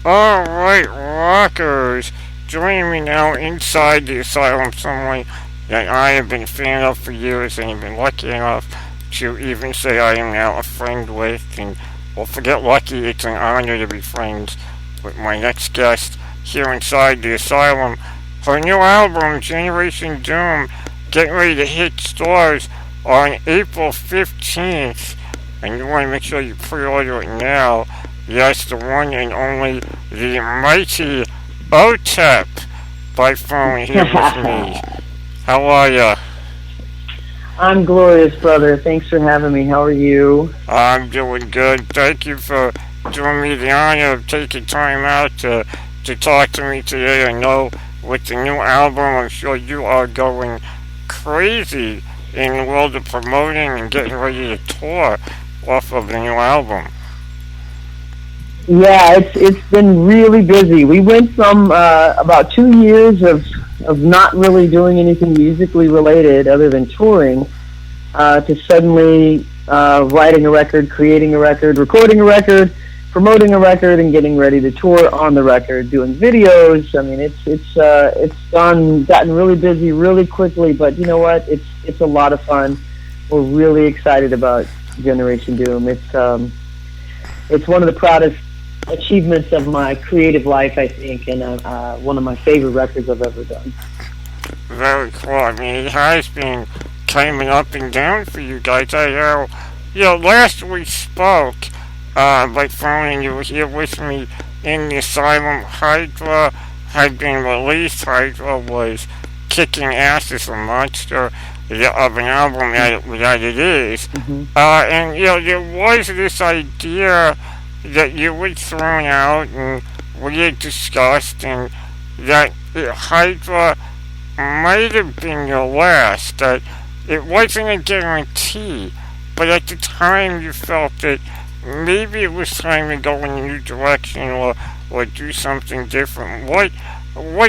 Alright, rockers, joining me now inside the asylum, someone that I have been a fan of for years and have been lucky enough to even say I am now a friend with. And, well, forget lucky, it's an honor to be friends with my next guest here inside the asylum. Her new album, Generation Doom, getting ready to hit stores on April 15th. And you want to make sure you pre-order it now. Yes, the one and only, the mighty Otep, by phone here with me. How are ya? I'm glorious, brother. Thanks for having me. How are you? I'm doing good. Thank you for doing me the honor of taking time out to talk to me today. I know with the new album, I'm sure you are going crazy in the world of promoting and getting ready to tour off of the new album. Yeah, it's been really busy. We went from about 2 years of not really doing anything musically related other than touring to suddenly writing a record, creating a record, recording a record, promoting a record, and getting ready to tour on the record, doing videos. I mean, it's gotten really busy really quickly. But you know what? It's a lot of fun. We're really excited about Generation Doom. It's one of the proudest achievements of my creative life, I think, and one of my favorite records I've ever done. Very cool. I mean, it has been climbing up and down for you guys. I know, last we spoke by phone, and you were here with me in the asylum. Hydra had been released. Hydra was kicking ass as a monster of an album that it is. Mm-hmm. And there was this idea that you were thrown out and we had discussed, and that Hydra might have been your last, that it wasn't a guarantee, but at the time you felt that maybe it was time to go in a new direction or do something different. What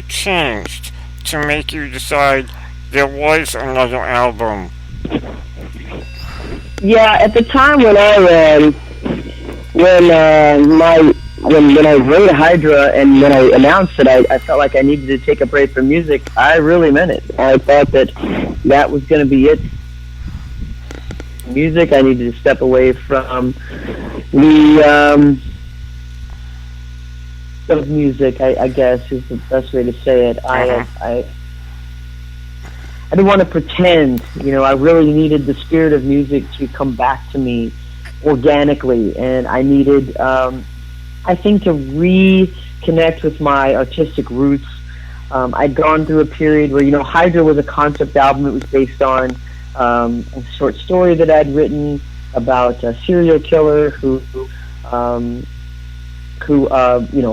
changed to make you decide there was another album? Yeah, at the time when I wrote Hydra and when I announced it, I felt like I needed to take a break from music. I really meant it. I thought that was going to be it. Music, I needed to step away from the of music. I guess is the best way to say it. I didn't want to pretend. I really needed the spirit of music to come back to me organically, and I needed, I think, to reconnect with my artistic roots. I'd gone through a period where, Hydra was a concept album. It was based on a short story that I'd written about a serial killer who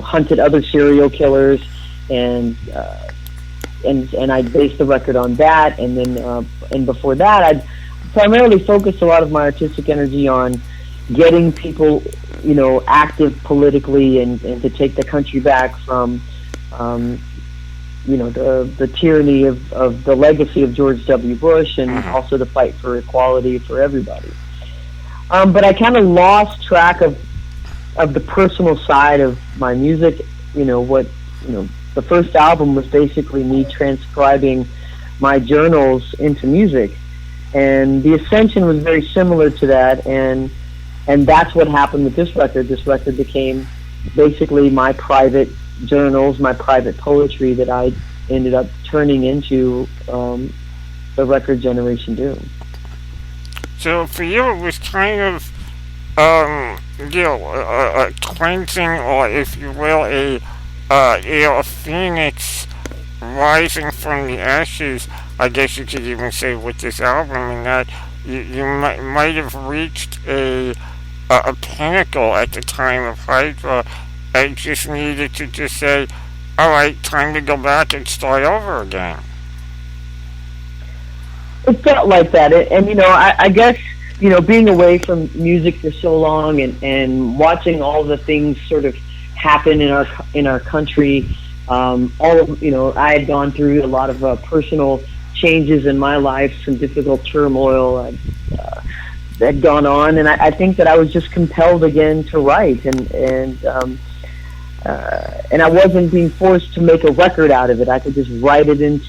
hunted other serial killers, and I based the record on that. And then, and before that, I'd primarily focused a lot of my artistic energy on getting people, active politically and to take the country back from, the tyranny of the legacy of George W. Bush, and also to fight for equality for everybody. But I kind of lost track of the personal side of my music. The first album was basically me transcribing my journals into music. And the Ascension was very similar to that, and that's what happened with this record. This record became basically my private journals, my private poetry that I ended up turning into the record Generation Doom. So for you, it was kind of, a cleansing, or if you will, a phoenix rising from the ashes, I guess you could even say, with this album, and that you might have reached a pinnacle at the time of Hydra, and just needed to just say, all right, time to go back and start over again. It felt like that, and I guess being away from music for so long and watching all the things sort of happen in our country. I had gone through a lot of personal changes in my life, some difficult turmoil that had gone on, and I think that I was just compelled again to write, and and I wasn't being forced to make a record out of it. I could just write it in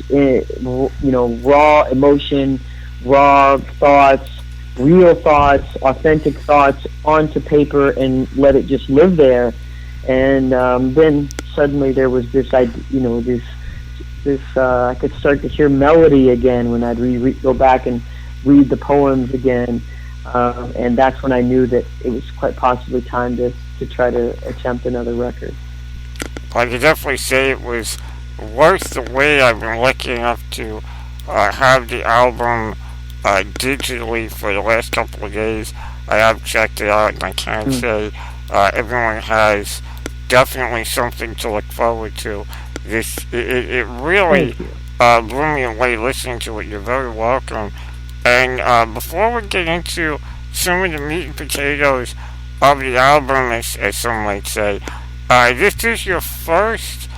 raw emotion, raw thoughts, real thoughts, authentic thoughts onto paper and let it just live there. And then suddenly there was this idea, I could start to hear melody again when I'd go back and read the poems again. And that's when I knew that it was quite possibly time to try to attempt another record. I could definitely say it was worth the wait. I've been lucky enough to have the album digitally for the last couple of days. I have checked it out, and I can say everyone has definitely something to look forward to. It really blew me away listening to it. You're very welcome. And before we get into some of the meat and potatoes of the album, as some might say, this is your first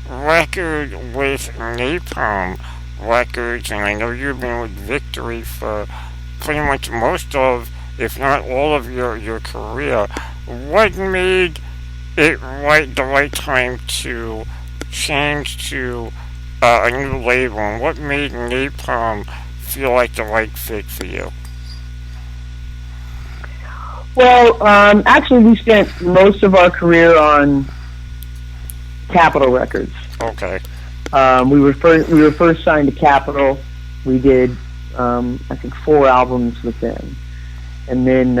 record with Napalm Records, and I know you've been with Victory for pretty much most of, if not all of your career. What made it the right time to change to a new label, and what made Napalm feel like the right fit for you? Well, actually, we spent most of our career on Capitol Records. Okay. We were first signed to Capitol. We did, I think, 4 albums with them, and then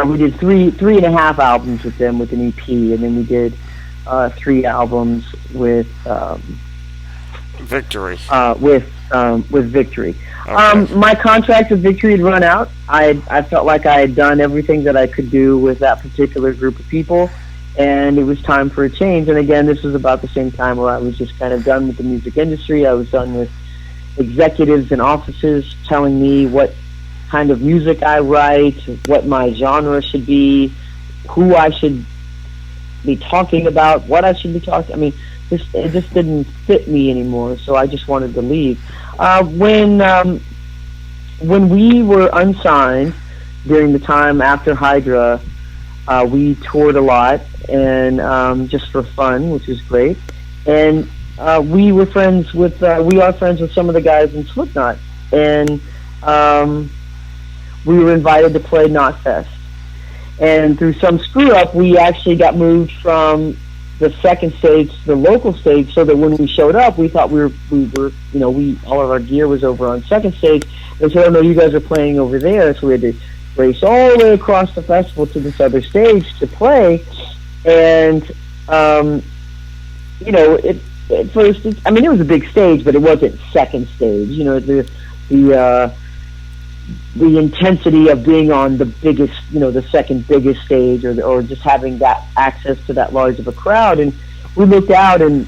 we did three and a half albums with them with an EP, and then we did 3 albums with Victory. With Victory. Okay. My contract with Victory had run out. I felt like I had done everything that I could do with that particular group of people, and it was time for a change. And again, this was about the same time where I was just kind of done with the music industry. I was done with executives and offices telling me what kind of music I write, what my genre should be, who I should be talking about, what I should be talking. I mean, it just didn't fit me anymore, so I just wanted to leave. When we were unsigned during the time after Hydra, we toured a lot and just for fun, which was great. And we are friends with some of the guys in Slipknot, and we were invited to play Knotfest. And through some screw up, we actually got moved from the second stage to the local stage, so that when we showed up, we thought we were all of our gear was over on second stage. They said, "Oh no, you guys are playing over there." So we had to race all the way across the festival to this other stage to play. And at first, it was a big stage, but it wasn't second stage. The intensity of being on the biggest, the second biggest stage, or just having that access to that large of a crowd. And we looked out, and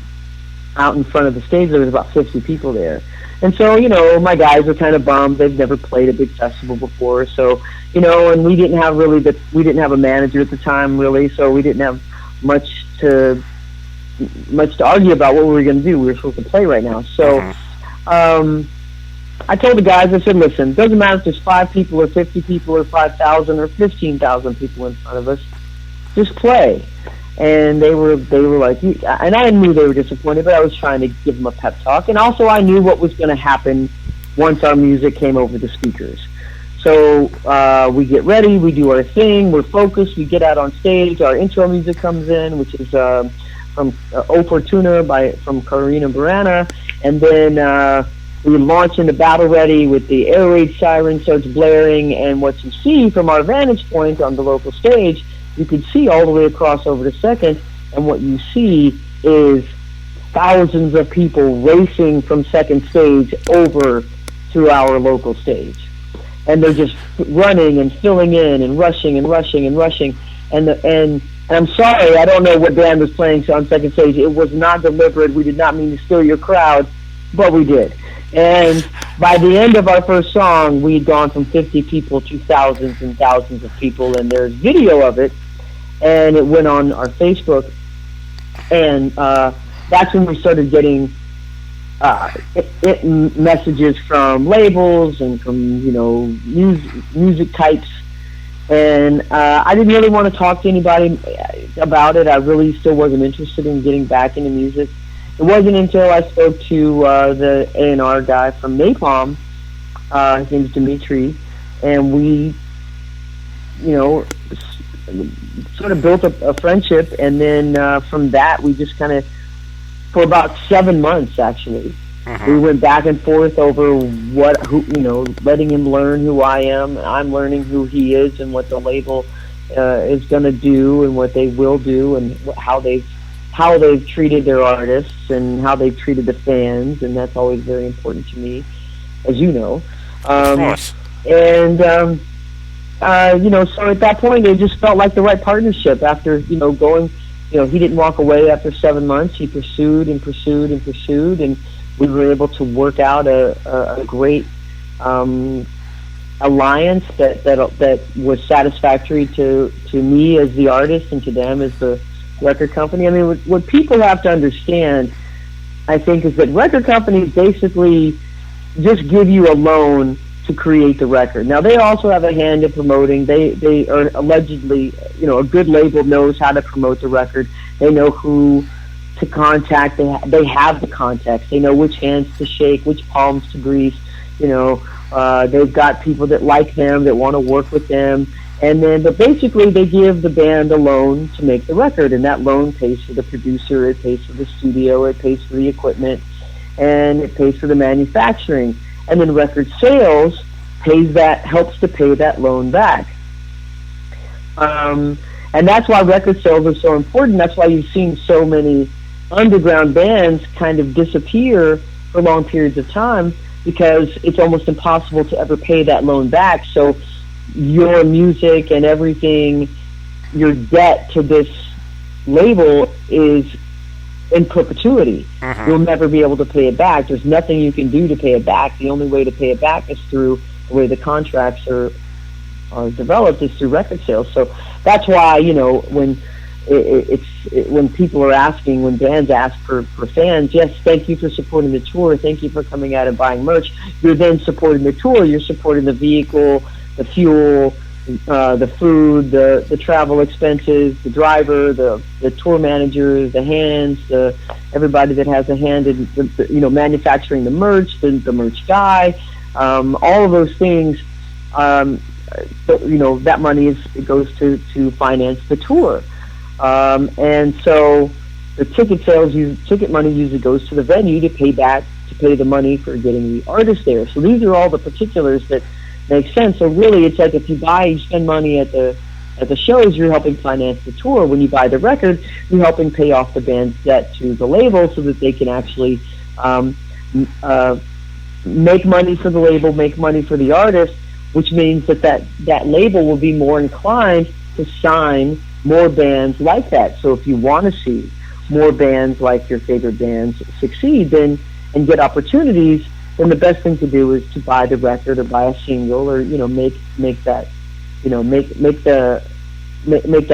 out in front of the stage there was about 50 people there. And so, my guys were kind of bummed. They've never played a big festival before, so and we didn't have a manager at the time, really, so we didn't have much to argue about what we were going to do. We were supposed to play right now, so. I told the guys, I said, "Listen, it doesn't matter if there's 5 people or 50 people or 5,000 or 15,000 people in front of us. Just play." And they were like, and I knew they were disappointed, but I was trying to give them a pep talk. And also I knew what was going to happen once our music came over the speakers. So we get ready, we do our thing, we're focused, we get out on stage, our intro music comes in, which is from O Fortuna from Karina Burana, and then we launch into Battle Ready with the air raid siren starts blaring, and what you see from our vantage point on the local stage, you could see all the way across over to second, and what you see is thousands of people racing from second stage over to our local stage. And they're just running and filling in and rushing and rushing and rushing. And I'm sorry, I don't know what band was playing on second stage. It was not deliberate. We did not mean to steal your crowd, but we did. And by the end of our first song, we had gone from 50 people to thousands and thousands of people, and there's video of it, and it went on our Facebook, and that's when we started getting messages from labels and from music types And I didn't really want to talk to anybody about it. I really still wasn't interested in getting back into music. It wasn't until I spoke to the A&R guy from Napalm. His name's Dimitri, and we, you know, sort of built a friendship. And then from that, we just kind of, for about 7 months actually, we went back and forth over letting him learn who I am. I'm learning who he is and what the label is going to do and what they will do and how they've treated their artists and how they've treated the fans, and that's always very important to me, as you know. Of course. And so at that point, it just felt like the right partnership. After going, he didn't walk away after 7 months. He pursued and pursued and pursued, and we were able to work out a great alliance that was satisfactory to me as the artist and to them as the record company. I mean, what people have to understand, I think, is that record companies basically just give you a loan to create the record. Now, they also have a hand in promoting. They are allegedly, a good label knows how to promote the record. They know who to contact. They have the contacts. They know which hands to shake, which palms to grease. They've got people that like them, that want to work with them. But basically, they give the band a loan to make the record, and that loan pays for the producer, it pays for the studio, it pays for the equipment, and it pays for the manufacturing. And then record sales helps to pay that loan back. And that's why record sales are so important. That's why you've seen so many underground bands kind of disappear for long periods of time, because it's almost impossible to ever pay that loan back. So your music and everything, your debt to this label is in perpetuity. You'll never be able to pay it back. There's nothing you can do to pay it back. The only way to pay it back is through the way the contracts are developed, is through record sales. So that's why, when people are asking, when bands ask for fans, yes, thank you for supporting the tour, thank you for coming out and buying merch. You're then supporting the tour. You're supporting the vehicle, the fuel, the food, the travel expenses, the driver, the tour manager, the hands, everybody that has a hand in manufacturing the merch, the merch guy, all of those things. That money goes to finance the tour, and so the ticket money usually goes to the venue to pay the money for getting the artist there. So these are all the particulars that makes sense. So really, it's like if you spend money at the shows, you're helping finance the tour. When you buy the record, you're helping pay off the band's debt to the label so that they can actually make money for the label, make money for the artist, which means that label will be more inclined to sign more bands like that. So if you want to see more bands like your favorite bands succeed and get opportunities, then the best thing to do is to buy the record or buy a single, or make that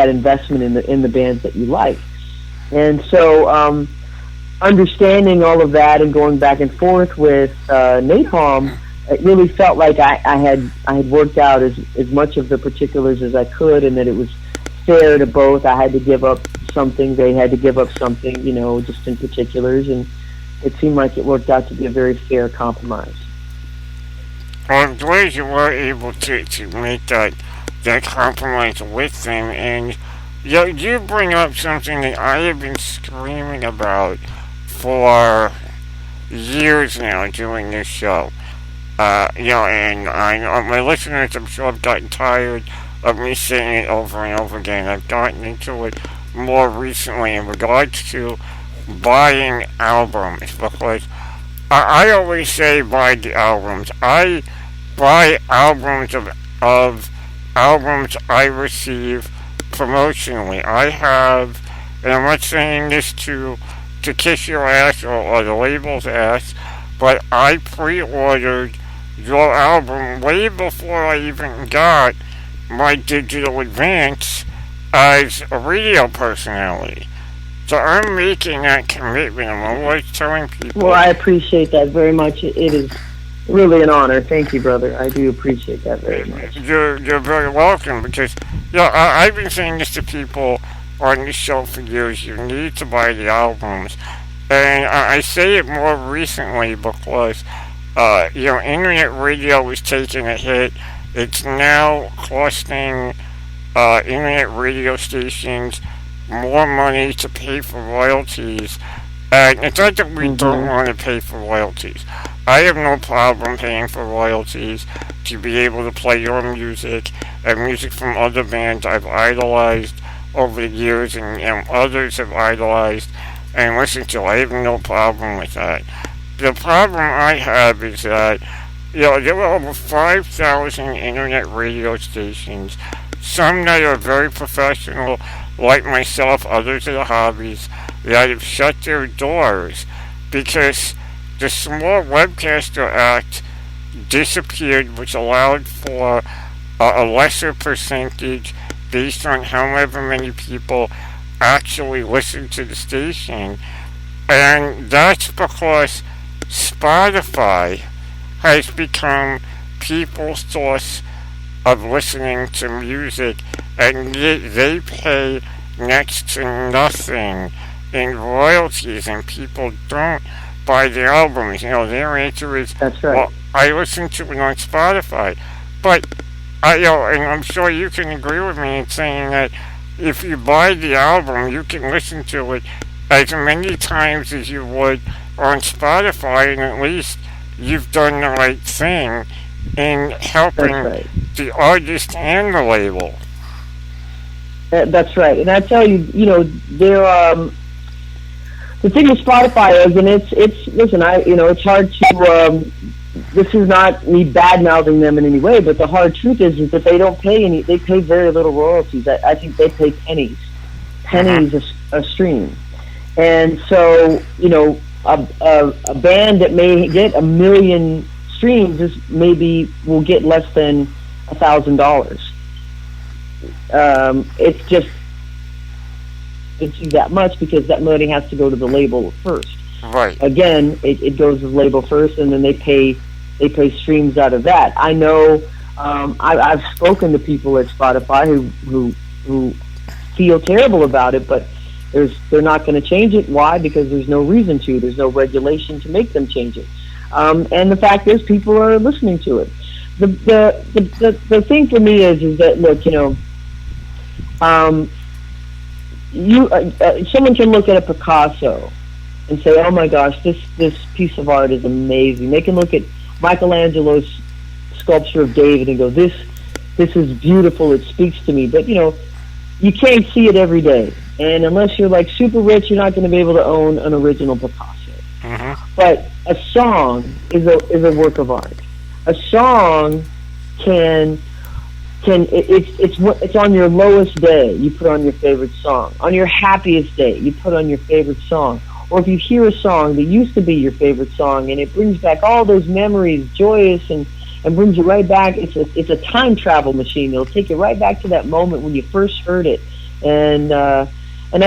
investment in the bands that you like. And so understanding all of that and going back and forth with Napalm, it really felt like I had worked out as much of the particulars as I could, and that it was fair to both. I had to give up something, they had to give up something, just in particulars, and it seemed like it worked out to be a very fair compromise. Well, I'm glad you were able to make that compromise with them. And you bring up something that I have been screaming about for years now doing this show. And I know my listeners, I'm sure, have gotten tired of me saying it over and over again. I've gotten into it more recently in regards to buying albums, because I always say buy the albums. I buy albums of albums I receive promotionally. I have, and I'm not saying this to kiss your ass or the label's ass, but I pre-ordered your album way before I even got my digital advance as a radio personality. So I'm making that commitment. I'm always telling people. Well, I appreciate that very much. It really an honor. Thank you, brother. I do appreciate that very much. You're very welcome because I've been saying this to people on this show for years. You need to buy the albums, and I say it more recently because internet radio is taking a hit. It's now costing internet radio stations more money to pay for royalties. And it's not that we don't want to pay for royalties. I have no problem paying for royalties to be able to play your music and music from other bands I've idolized over the years and others have idolized and listened to. I have no problem with that. The problem I have is that there were over 5,000 internet radio stations, some that are very professional, like myself, others that are hobbies, that have shut their doors because the Small Webcaster Act disappeared, which allowed for a lesser percentage based on however many people actually listened to the station. And that's because Spotify has become people's source of listening to music, and they pay next to nothing in royalties, and people don't buy the albums. Their answer is, That's right. well, I listen to it on Spotify. But, and I'm sure you can agree with me in saying that if you buy the album, you can listen to it as many times as you would on Spotify, and at least you've done the right thing in helping the artist and the label. That's right. And I tell you, there the thing with Spotify is, and it's listen, it's hard to. This is not me bad mouthing them in any way, but the hard truth is that they don't pay any. They pay very little royalties. I think they pay pennies a stream, and so a band that may get 1 million streams just maybe will get less than $1,000. It's that much because that money has to go to the label first. Right. Again, it goes to the label first, and then they pay streams out of that. I know. I've spoken to people at Spotify who feel terrible about it, but they're not going to change it. Why? Because there's no reason to. There's no regulation to make them change it. And the fact is, people are listening to it. The thing for me is that, look, someone can look at a Picasso and say, "Oh my gosh, this piece of art is amazing." They can look at Michelangelo's sculpture of David and go, "This is beautiful. It speaks to me." But you can't see it every day, and unless you're like super rich, you're not going to be able to own an original Picasso. But a song is a work of art. A song it's on your lowest day, you put on your favorite song. On your happiest day, you put on your favorite song. Or if you hear a song that used to be your favorite song and it brings back all those memories, joyous and brings you right back. It's a time travel machine. It'll take you right back to that moment when you first heard it. And I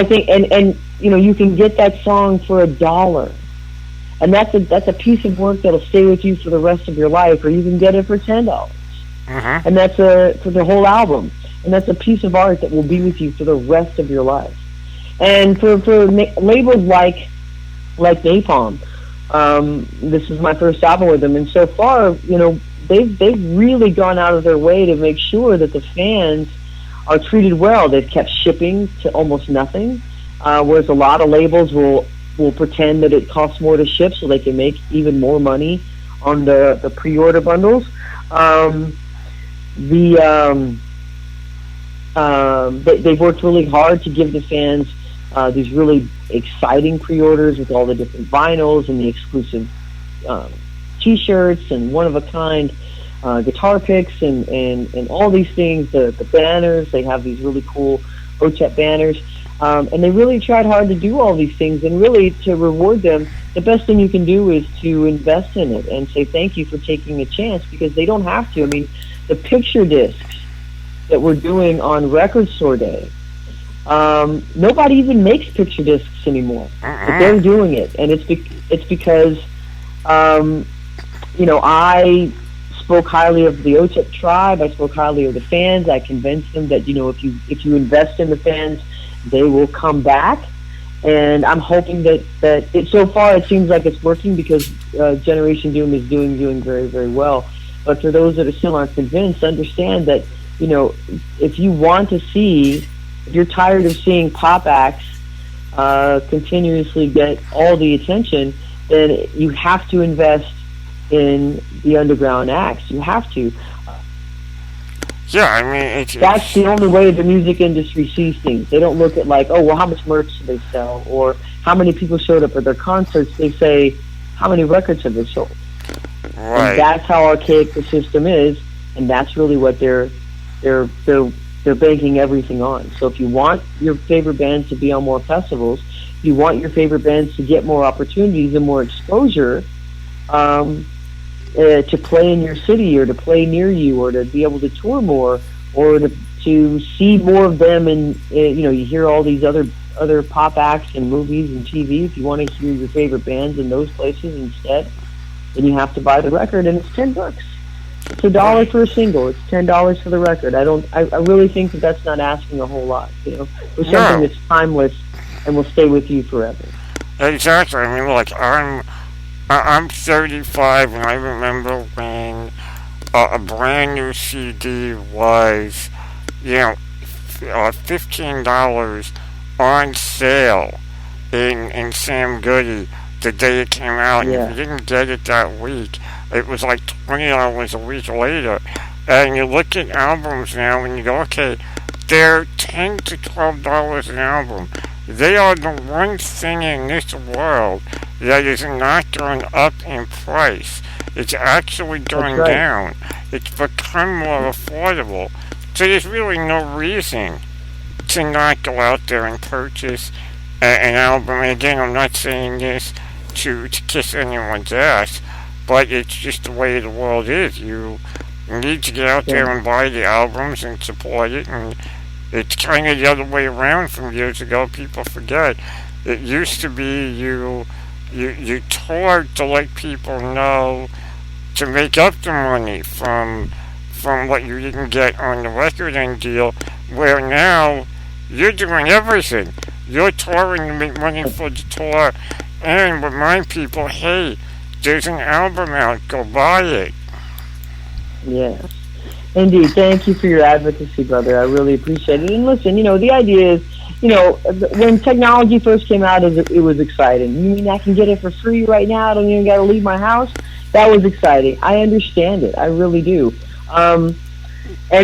think and you can get that song for $1. And that's a piece of work that'll stay with you for the rest of your life, or you can get it for $10. And that's for the whole album, and that's a piece of art that will be with you for the rest of your life. And for labels like Napalm, this is my first album with them, and so far, they've really gone out of their way to make sure that the fans are treated well. They've kept shipping to almost nothing, whereas a lot of labels will pretend that it costs more to ship so they can make even more money on the pre-order bundles. They've worked really hard to give the fans these really exciting pre-orders with all the different vinyls and the exclusive T-shirts and one-of-a-kind guitar picks and all these things. The banners, they have these really cool Otep banners, and they really tried hard to do all these things. And really, to reward them, the best thing you can do is to invest in it and say thank you for taking a chance, because they don't have to. I mean, the picture discs that we're doing on Record Store Day, nobody even makes picture discs anymore, but they're doing it, and it's because I spoke highly of the Otep tribe. I spoke highly of the fans. I convinced them that if you invest in the fans, they will come back. And I'm hoping that so far it seems like it's working because Generation Doom is doing very very well. But for those that are still aren't convinced, understand that if you want to see, if you're tired of seeing pop acts continuously get all the attention, then you have to invest in the underground acts. You have to. Yeah, I mean, That's the only way the music industry sees things. They don't look at like, oh, well, how much merch do they sell, or how many people showed up at their concerts. They say, how many records have they sold? right. And that's how archaic the system is, and that's really what they're banking everything on. So if you want your favorite bands to be on more festivals, if you want your favorite bands to get more opportunities and more exposure, to play in your city or to play near you or to be able to tour more or to see more of them, and you hear all these other pop acts and movies and TV. If you want to hear your favorite bands in those places instead, then you have to buy the record, and it's $10. It's $1 for a single. It's $10 for the record. I really think that's not asking a whole lot. For something that's timeless and will stay with you forever. Exactly. I mean, like I'm 35, and I remember when a brand new CD was, $15 on sale in Sam Goody the day it came out. And if you didn't get it that week, it was like $20 a week later. And you look at albums now, and you go, okay, they're $10 to $12 an album. They are the one thing in this world that is not going up in price. It's actually going down. It's become more affordable. So there's really no reason to not go out there and purchase an album. And again, I'm not saying this to kiss anyone's ass, but it's just the way the world is. You need to get out there and buy the albums and support it. And it's kind of the other way around from years ago. People forget. It used to be you toured to let people know, to make up the money from what you didn't get on the record end deal, where now you're doing everything. You're touring to make money for the tour and remind people, hey, there's an album out, go buy it. Yes. Indeed. Thank you for your advocacy, brother. I really appreciate it. And listen, the idea is, when technology first came out, it was exciting. You mean I can get it for free right now? I don't even got to leave my house? That was exciting. I understand it. I really do. And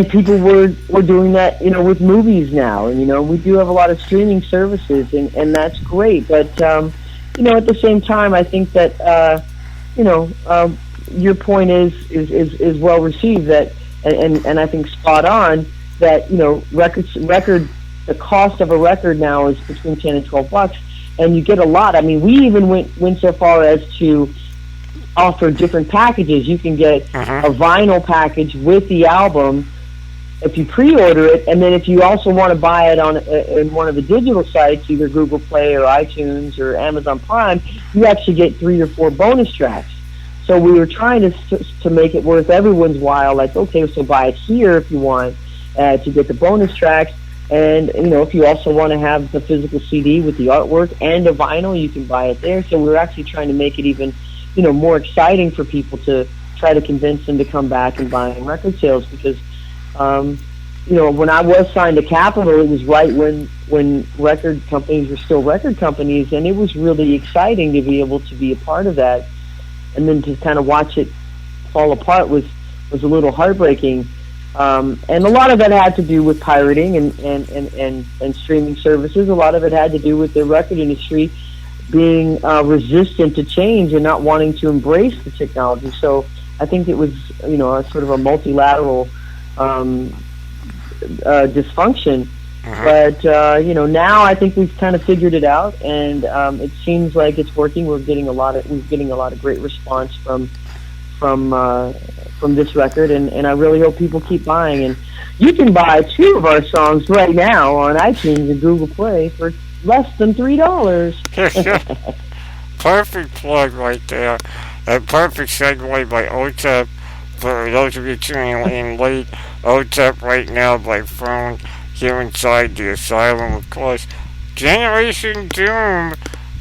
people were doing that, with movies now. And, we do have a lot of streaming services, and that's great. But, at the same time, I think that, your point is well received, that, and I think spot on, that, the cost of a record now is between $10 and $12, and you get a lot. I mean, we even went so far as to offer different packages. You can get a vinyl package with the album if you pre-order it, and then if you also want to buy it in one of the digital sites, either Google Play or iTunes or Amazon Prime, you actually get 3 or 4 bonus tracks. So we were trying to make it worth everyone's while. Like, okay, so buy it here if you want to get the bonus tracks. And, if you also want to have the physical CD with the artwork and a vinyl, you can buy it there. So we're actually trying to make it even, more exciting for people to try to convince them to come back and buy record sales. Because, when I was signed to Capitol, it was right when record companies were still record companies. And it was really exciting to be able to be a part of that. And then to kind of watch it fall apart was a little heartbreaking. And a lot of that had to do with pirating and streaming services. A lot of it had to do with the record industry being resistant to change and not wanting to embrace the technology. So I think it was, a sort of a multilateral dysfunction. But, now I think we've kind of figured it out, and it seems like it's working. We're getting a lot of great response from this record, and I really hope people keep buying. And you can buy 2 of our songs right now on iTunes and Google Play for less than $3. Perfect plug right there. A perfect segue by Otep. For those of you tuning in late, Otep right now by phone here inside the asylum, of course. Generation Doom,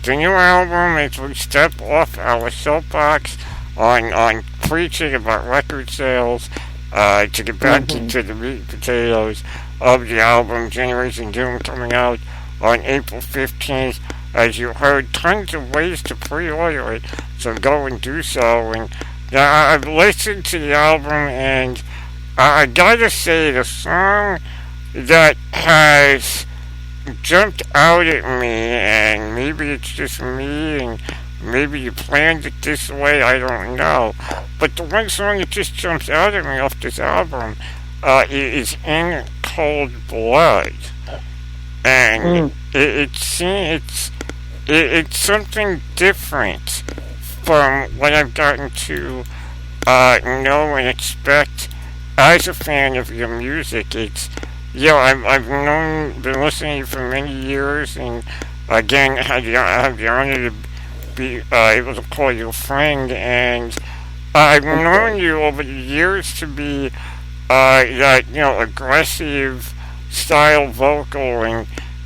the new album as we step off our soapbox on preaching about record sales to get back Mm-hmm. into the meat and potatoes of the album Generation Doom coming out on April 15th. As you heard, tons of ways to pre-order it, so go and do so. And I've listened to the album, and I gotta say, the song that has jumped out at me, and maybe it's just me, and maybe you planned it this way, I don't know. But the one song that just jumps out at me off this album is In Cold Blood. And Mm. it's something different from what I've gotten to know and expect as a fan of your music. It's been listening to you for many years, and again, I have the honor to be able to call you a friend. And I've That's known great. you over the years to be that aggressive style vocal,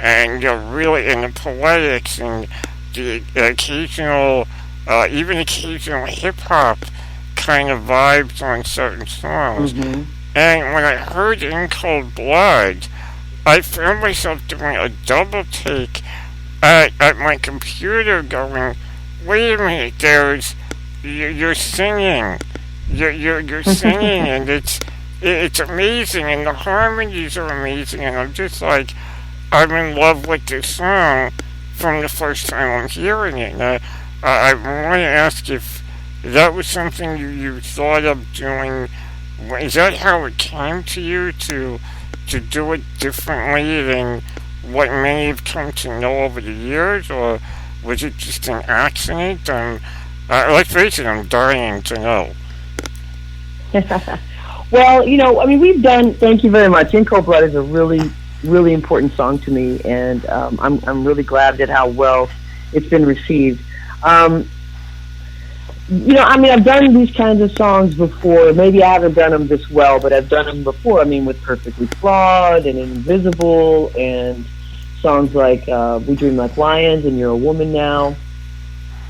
and really in the poetics and the occasional, even occasional hip hop kind of vibes on certain songs. Mm-hmm. And when I heard In Cold Blood, I found myself doing a double take at my computer going, wait a minute, you're singing. You're singing, and it's amazing, and the harmonies are amazing, and I'm just like, I'm in love with this song from the first time I'm hearing it. And I want to ask if that was something you thought of doing. Is that how it came to you to do it differently than what many have come to know over the years, or was it just an accident? Let's face it, I'm dying to know. Well, I mean, we've done. Thank you very much. In Cold Blood is a really, really important song to me, and I'm really glad at how well it's been received. Um, I mean, I've done these kinds of songs before. Maybe I haven't done them this well, but I've done them before. I mean, with Perfectly Flawed and Invisible, and songs like We Dream Like Lions and You're a Woman Now.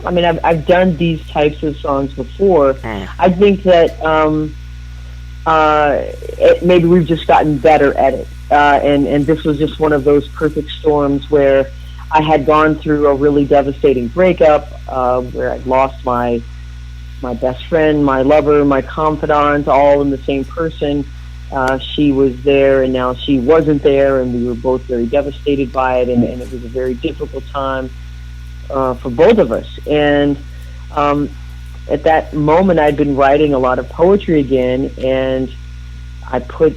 I mean, I've done these types of songs before. Hmm. I think that maybe we've just gotten better at it. And this was just one of those perfect storms where I had gone through a really devastating breakup, where I'd lost my best friend, my lover, my confidant, all in the same person. She was there, and now she wasn't there, and we were both very devastated by it, and it was a very difficult time for both of us. And at that moment, I'd been writing a lot of poetry again, and I put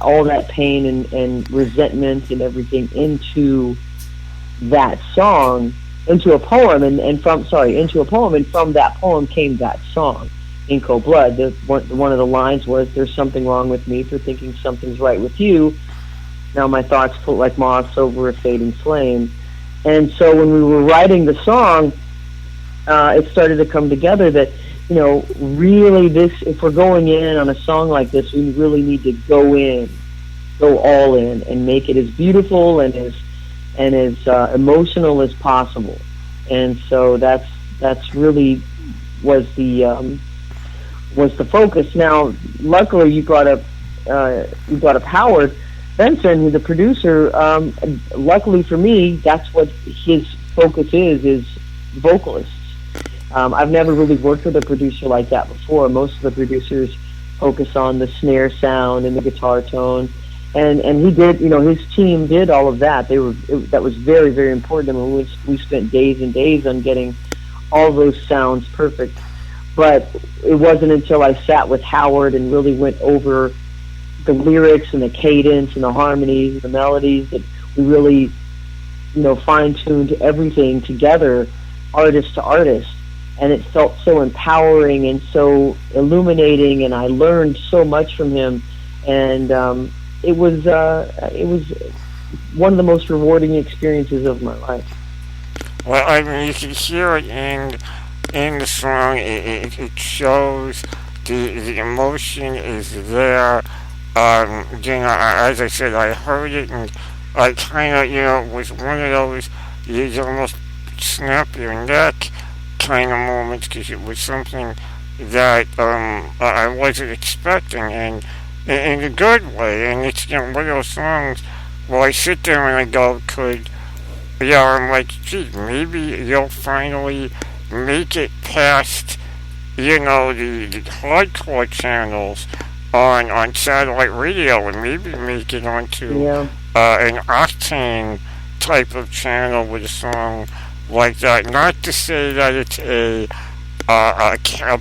all that pain and resentment and everything into that song, into a poem, into a poem, and from that poem came that song, In Cold Blood. One of the lines was, "There's something wrong with me for thinking something's right with you. Now my thoughts float like moths over a fading flame." And so when we were writing the song, it started to come together that, really if we're going in on a song like this, we really need to go all in, and make it as beautiful and as emotional as possible. And so that's really was the focus. Now, luckily, you brought up Howard Benson, the producer. Luckily for me, that's what his focus is vocalists. I've never really worked with a producer like that before. Most of the producers focus on the snare sound and the guitar tone, and he did. His team did all of that. That was very, very important. I mean, we spent days and days on getting all those sounds perfect. But it wasn't until I sat with Howard and really went over the lyrics and the cadence and the harmonies and the melodies that we really, fine-tuned everything together, artist to artist. And it felt so empowering and so illuminating, and I learned so much from him. And it was one of the most rewarding experiences of my life. Well, I mean, you can hear it in in the song. It shows the emotion is there. As I said, I heard it and I kind of, was one of those you almost snap your neck kind of moments because it was something that I wasn't expecting and in a good way. And it's one of those songs where I sit there and I go, I'm like, gee, maybe you'll finally make it past, the hardcore channels on satellite radio and maybe make it onto Yeah. an Octane type of channel with a song like that. Not to say that it's a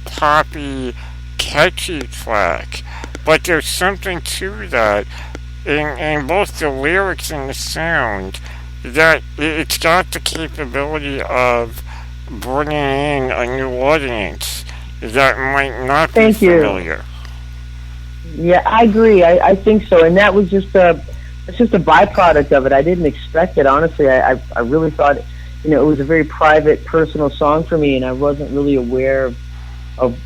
poppy, catchy track, but there's something to that in both the lyrics and the sound that it's got the capability of bringing in a new audience that might not be Thank you. familiar. Yeah, I agree. I think so, and that was it's just a byproduct of it. I didn't expect it, honestly. I really thought, it was a very private, personal song for me, and I wasn't really aware of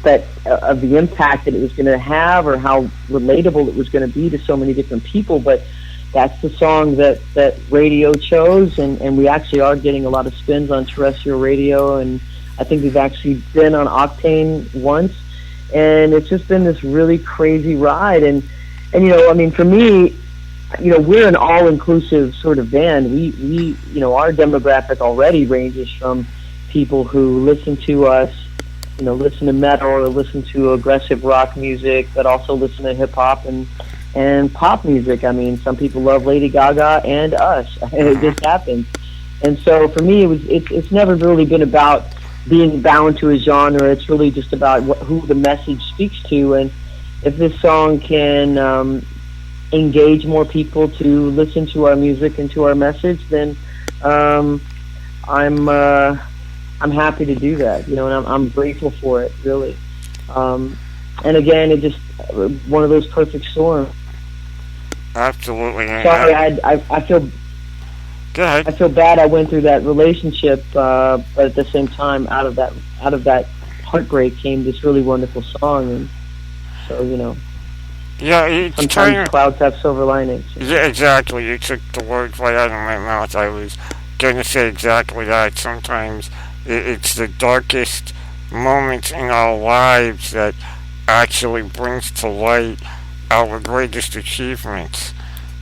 of the impact that it was going to have or how relatable it was going to be to so many different people. But that's the song that radio chose, and we actually are getting a lot of spins on terrestrial radio, and I think we've actually been on Octane once, and it's just been this really crazy ride. And for me, we're an all-inclusive sort of band. We our demographic already ranges from people who listen to us, listen to metal or listen to aggressive rock music, but also listen to hip hop and pop music. I mean, some people love Lady Gaga and us. It just happens. And so for me, it's never really been about being bound to a genre. It's really just about who the message speaks to. And if this song can engage more people to listen to our music and to our message, then I'm happy to do that. And I'm grateful for it, really. And again, it just one of those perfect storms. Absolutely. Sorry, I feel. Go ahead. I feel bad I went through that relationship, but at the same time, out of that heartbreak came this really wonderful song, and so Yeah, it's sometimes clouds have silver linings. Yeah, exactly. You took the words right out of my mouth. I was going to say exactly that. Sometimes it's the darkest moments in our lives that actually brings to light our greatest achievements.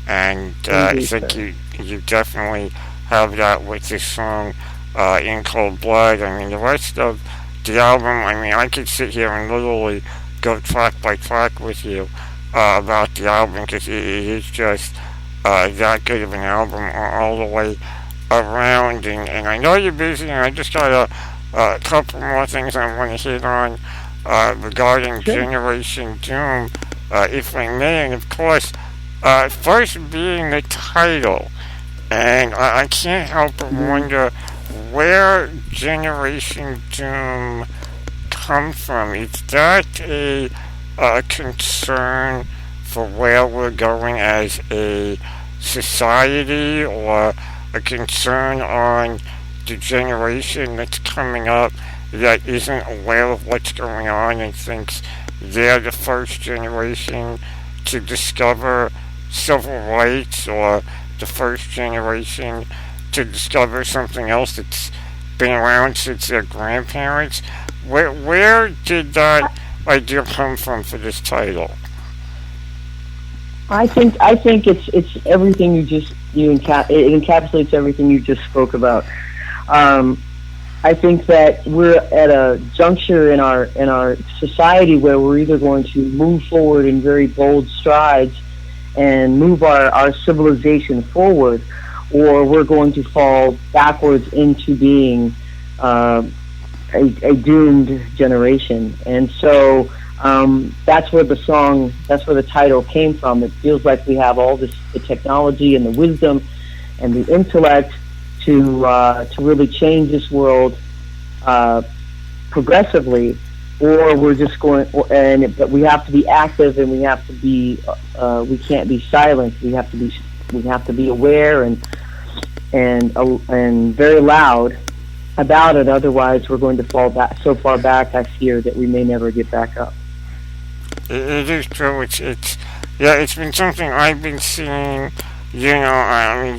And I think you definitely have that with this song, In Cold Blood. I mean, the rest of the album, I could sit here and literally go track by track with you about the album because it is just that good of an album all the way around. And I know you're busy, and I just got a couple more things I want to hit on regarding Generation Doom, if I may. And of course, first being the title. And I can't help but wonder where Generation Doom comes from. Is that a concern for where we're going as a society, or a concern on the generation that's coming up that isn't aware of what's going on and thinks they're the first generation to discover civil rights, or the first generation to discover something else that's been around since their grandparents? Where did that idea come from for this title? I think it's everything it encapsulates everything you just spoke about. I think that we're at a juncture in our society where we're either going to move forward in very bold strides and move our civilization forward, or we're going to fall backwards into being a doomed generation. And so that's where the title came from. It feels like we have all the technology and the wisdom and the intellect to really change this world progressively, or we're just going. But we have to be active, and we have to be. We can't be silent. We have to be aware and very loud. about it. Otherwise, we're going to fall back so far back, I fear, that we may never get back up. It is true. Yeah. It's been something I've been seeing. I mean,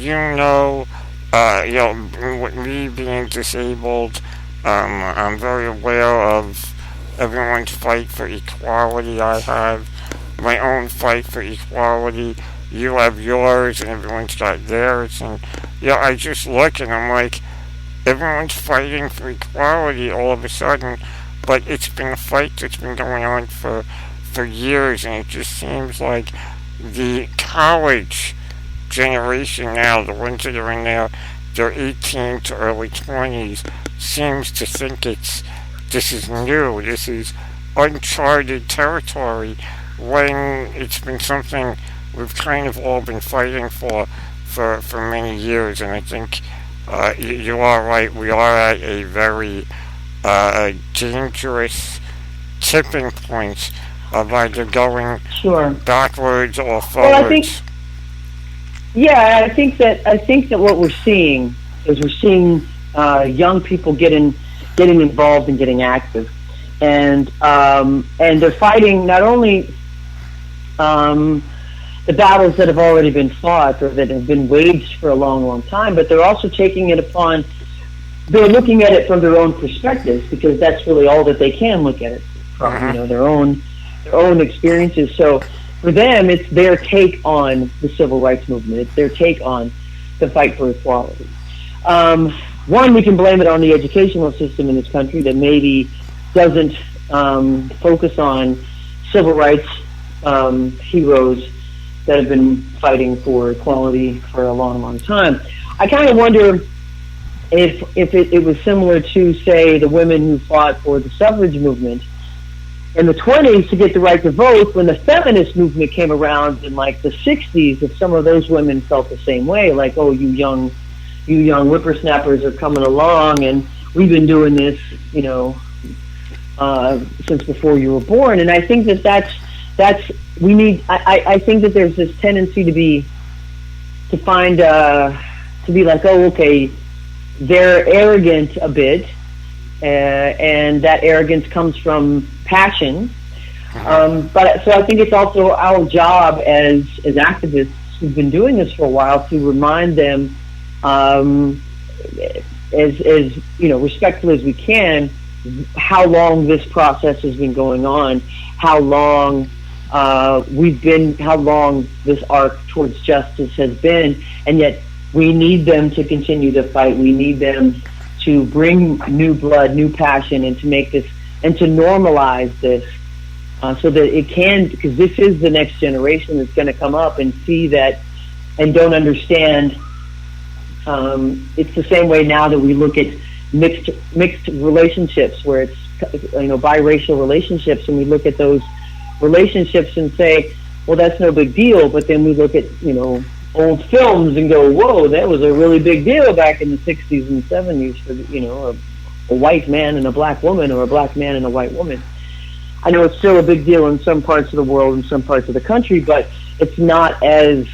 with me being disabled, I'm very aware of everyone's fight for equality. I have my own fight for equality. You have yours, and everyone's got theirs. And I just look and I'm like, everyone's fighting for equality all of a sudden, but it's been a fight that's been going on for years, and it just seems like the college generation now, the ones that are in their 18 to early 20s, seems to think this is new, this is uncharted territory, when it's been something we've kind of all been fighting for many years. And I think you are right. We are at a very dangerous tipping point of either going Sure. backwards or forwards. Well, I think that what we're seeing is young people getting involved and getting active, and they're fighting not only the battles that have already been fought or that have been waged for a long, long time, but they're also taking it upon. They're looking at it from their own perspectives, because that's really all that they can look at it from. Their own experiences. So for them, it's their take on the civil rights movement. It's their take on the fight for equality. One, we can blame it on the educational system in this country that maybe doesn't focus on civil rights heroes that have been fighting for equality for a long, long time. I kind of wonder if it was similar to, say, the women who fought for the suffrage movement in the 20s to get the right to vote. When the feminist movement came around in like the 60s, if some of those women felt the same way, like, oh, you young whippersnappers are coming along, and we've been doing this, since before you were born. And I think that's we need. I think that there's this tendency to be like, oh, okay, they're arrogant a bit, and that arrogance comes from passion. But so I think it's also our job as activists who've been doing this for a while to remind them, as respectfully as we can, how long this process has been going on, how long this arc towards justice has been, and yet we need them to continue to fight. We need them to bring new blood, new passion, and to make this and to normalize this, so that it can, because this is the next generation that's going to come up and see that and don't understand. It's the same way now that we look at mixed relationships, where it's biracial relationships, and we look at those relationships and say, well, that's no big deal. But then we look at old films and go, whoa, that was a really big deal back in the 60s and 70s for a white man and a black woman, or a black man and a white woman. I know it's still a big deal in some parts of the world and some parts of the country, but it's not as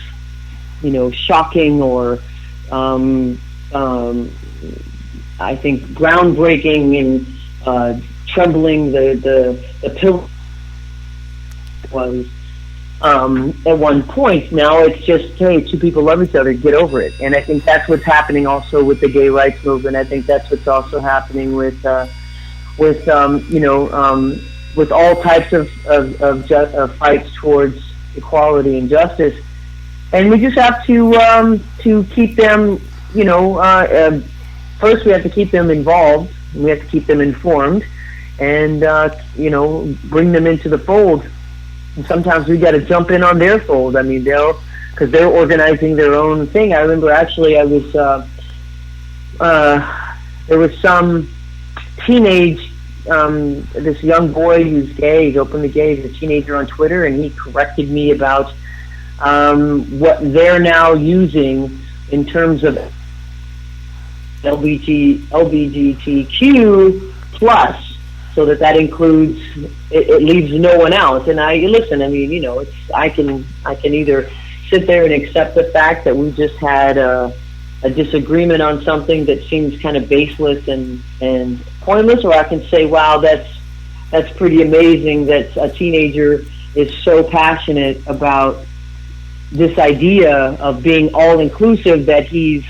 shocking or I think groundbreaking and trembling the pill was at one point. Now it's just, hey, two people love each other, get over it. And I think that's what's happening also with the gay rights movement. I think that's what's also happening with all types of fights towards equality and justice. And we just have to keep them, first we have to keep them involved, we have to keep them informed, and bring them into the fold. And sometimes we got to jump in on their fold. I mean, because they're organizing their own thing. I remember actually there was some teenage, this young boy who's gay, he's openly gay, he's a teenager on Twitter, and he corrected me about what they're now using in terms of LGBTQ plus, so that includes, it leaves no one out. And I can either sit there and accept the fact that we just had a a disagreement on something that seems kind of baseless and pointless, or I can say, wow, that's pretty amazing that a teenager is so passionate about this idea of being all inclusive that he's,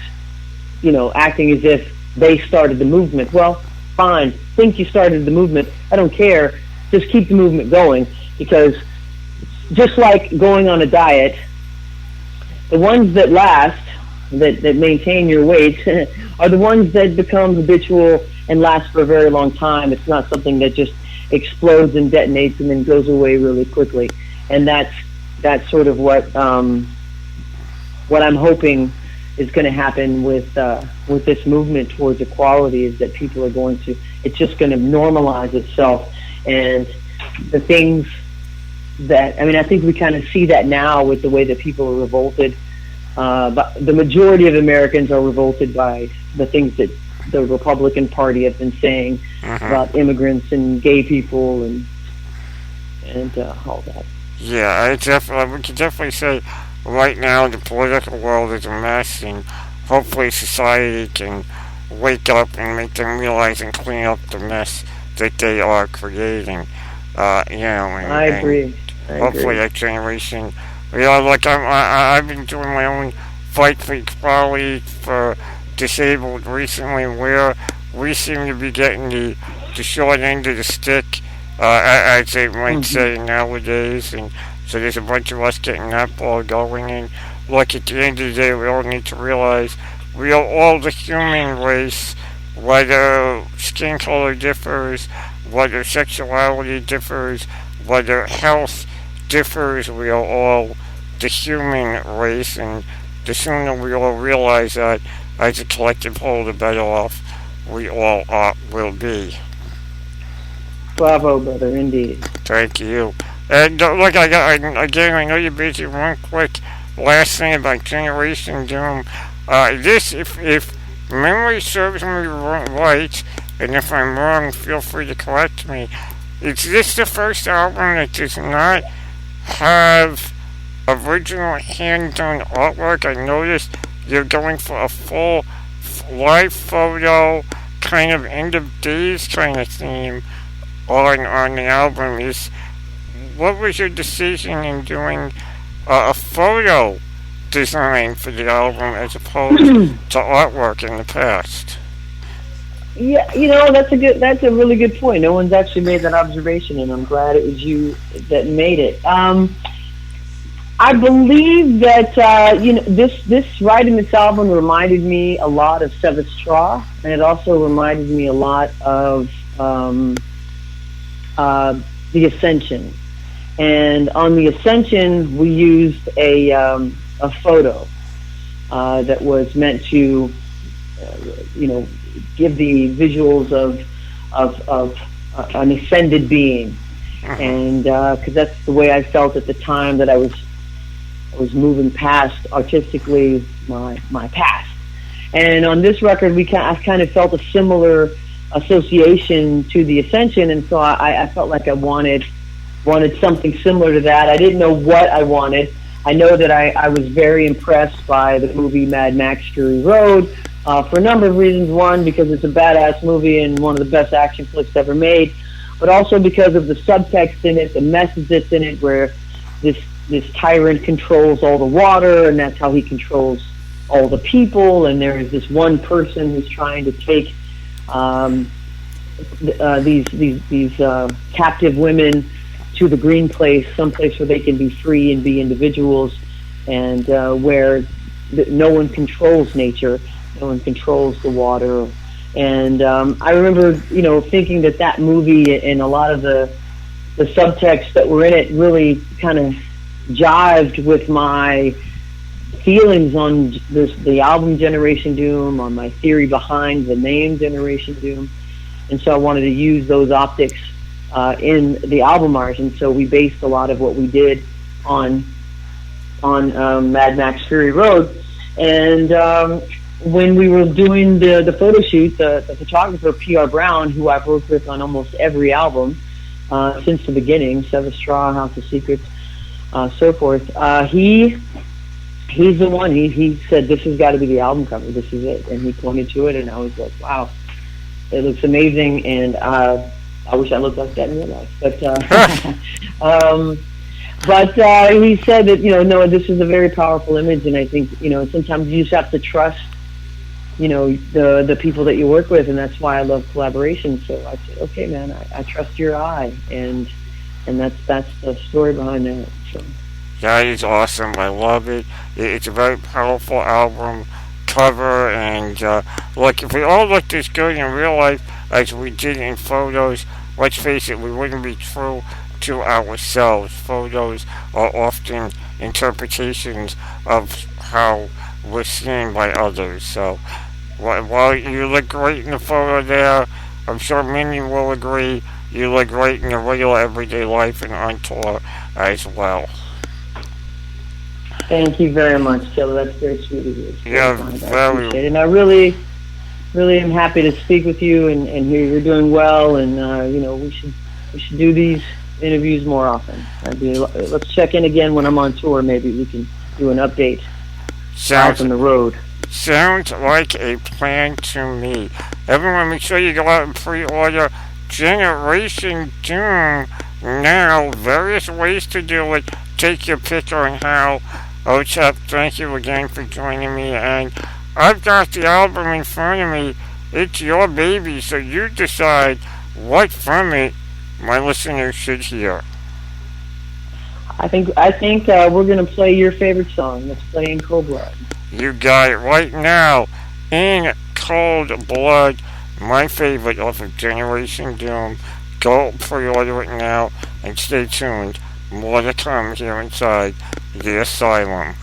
acting as if they started the movement. Well, fine. Think you started the movement. I don't care. Just keep the movement going, because just like going on a diet, the ones that last, that maintain your weight, are the ones that become habitual and last for a very long time. It's not something that just explodes and detonates and then goes away really quickly. And that's sort of what I'm hoping is going to happen with this movement towards equality, is that people are going to, it's just going to normalize itself. And the things that, I think we kind of see that now with the way that people are revolted. But the majority of Americans are revolted by the things that the Republican Party has been saying about immigrants and gay people and all that. Yeah, we can definitely say right now the political world is a mess, and hopefully society can wake up and make them realize and clean up the mess that they are creating. I agree. Hopefully that generation. I've been doing my own fight for equality for disabled recently, where we seem to be getting the short end of the stick, as they might say nowadays, and so there's a bunch of us getting that ball going. And look, at the end of the day, we all need to realize we are all the human race, whether skin color differs, whether sexuality differs, whether health differs. We are all the human race, and the sooner we all realize that as a collective whole, the better off we all will be. Bravo, brother, indeed. Thank you. And look, I know you're busy. One quick last thing about Generation Doom. If memory serves me right, and if I'm wrong, feel free to correct me. Is this the first album that does not have original hand-done artwork? I noticed you're going for a full live photo, kind of end of days kind of theme on the album. What was your decision in doing a photo design for the album as opposed to artwork in the past? Yeah, that's a really good point. No one's actually made that observation, and I'm glad it was you that made it. I believe that this writing this album reminded me a lot of Sevastra, and it also reminded me a lot of the Ascension. And on the Ascension, we used a photo that was meant to, give the visuals of an ascended being, and because that's the way I felt at the time that I was moving past artistically my past. And on this record, I kind of felt a similar association to the Ascension, and so I felt like I wanted something similar to that. I didn't know what I wanted. I know that I was very impressed by the movie Mad Max Fury Road for a number of reasons. One, because it's a badass movie and one of the best action flicks ever made, but also because of the subtext in it, the message that's in it, where this tyrant controls all the water, and that's how he controls all the people, and there is this one person who's trying to take these captive women to the green place, someplace where they can be free and be individuals, and where no one controls nature, no one controls the water. And I remember, thinking that movie and a lot of the subtext that were in it really kind of jived with my feelings on the album Generation Doom, on my theory behind the name Generation Doom, and so I wanted to use those optics in the album art, and so we based a lot of what we did on Mad Max Fury Road. And when we were doing the photo shoot, the photographer P.R. Brown, who I've worked with on almost every album since the beginning, Sevastra, House of Secrets, so forth, he he's the one. He said this has got to be the album cover. This is it, and he pointed to it, and I was like, wow, it looks amazing, and I wish I looked like that in real life. But he said that no, this is a very powerful image, and I think sometimes you just have to trust the people that you work with, and that's why I love collaboration. So I said, okay, man, I trust your eye, and that's the story behind that. So. That is awesome. I love it. It's a very powerful album cover, and look, if we all looked as good in real life as we did in photos, let's face it, we wouldn't be true to ourselves. Photos are often interpretations of how we're seen by others. So while you look great in the photo there, I'm sure many will agree you look great in your regular everyday life and on tour as well. Thank you very much, Taylor. That's very sweet of you. Yeah, I appreciate it. And I really am happy to speak with you and hear you're doing well. And we should do these interviews more often. Let's check in again when I'm on tour. Maybe we can do an update out on the road. Sounds like a plan to me. Everyone, make sure you go out and pre-order Generation Doom now. Various ways to do it. Take your pick on how. Otep, thank you again for joining me, and I've got the album in front of me. It's your baby, so you decide what from it my listeners should hear. I think we're gonna play your favorite song. Let's play In Cold Blood. You got it right now. In Cold Blood, my favorite off of Generation Doom. Go pre-order it now and stay tuned. More to come here inside the Asylum.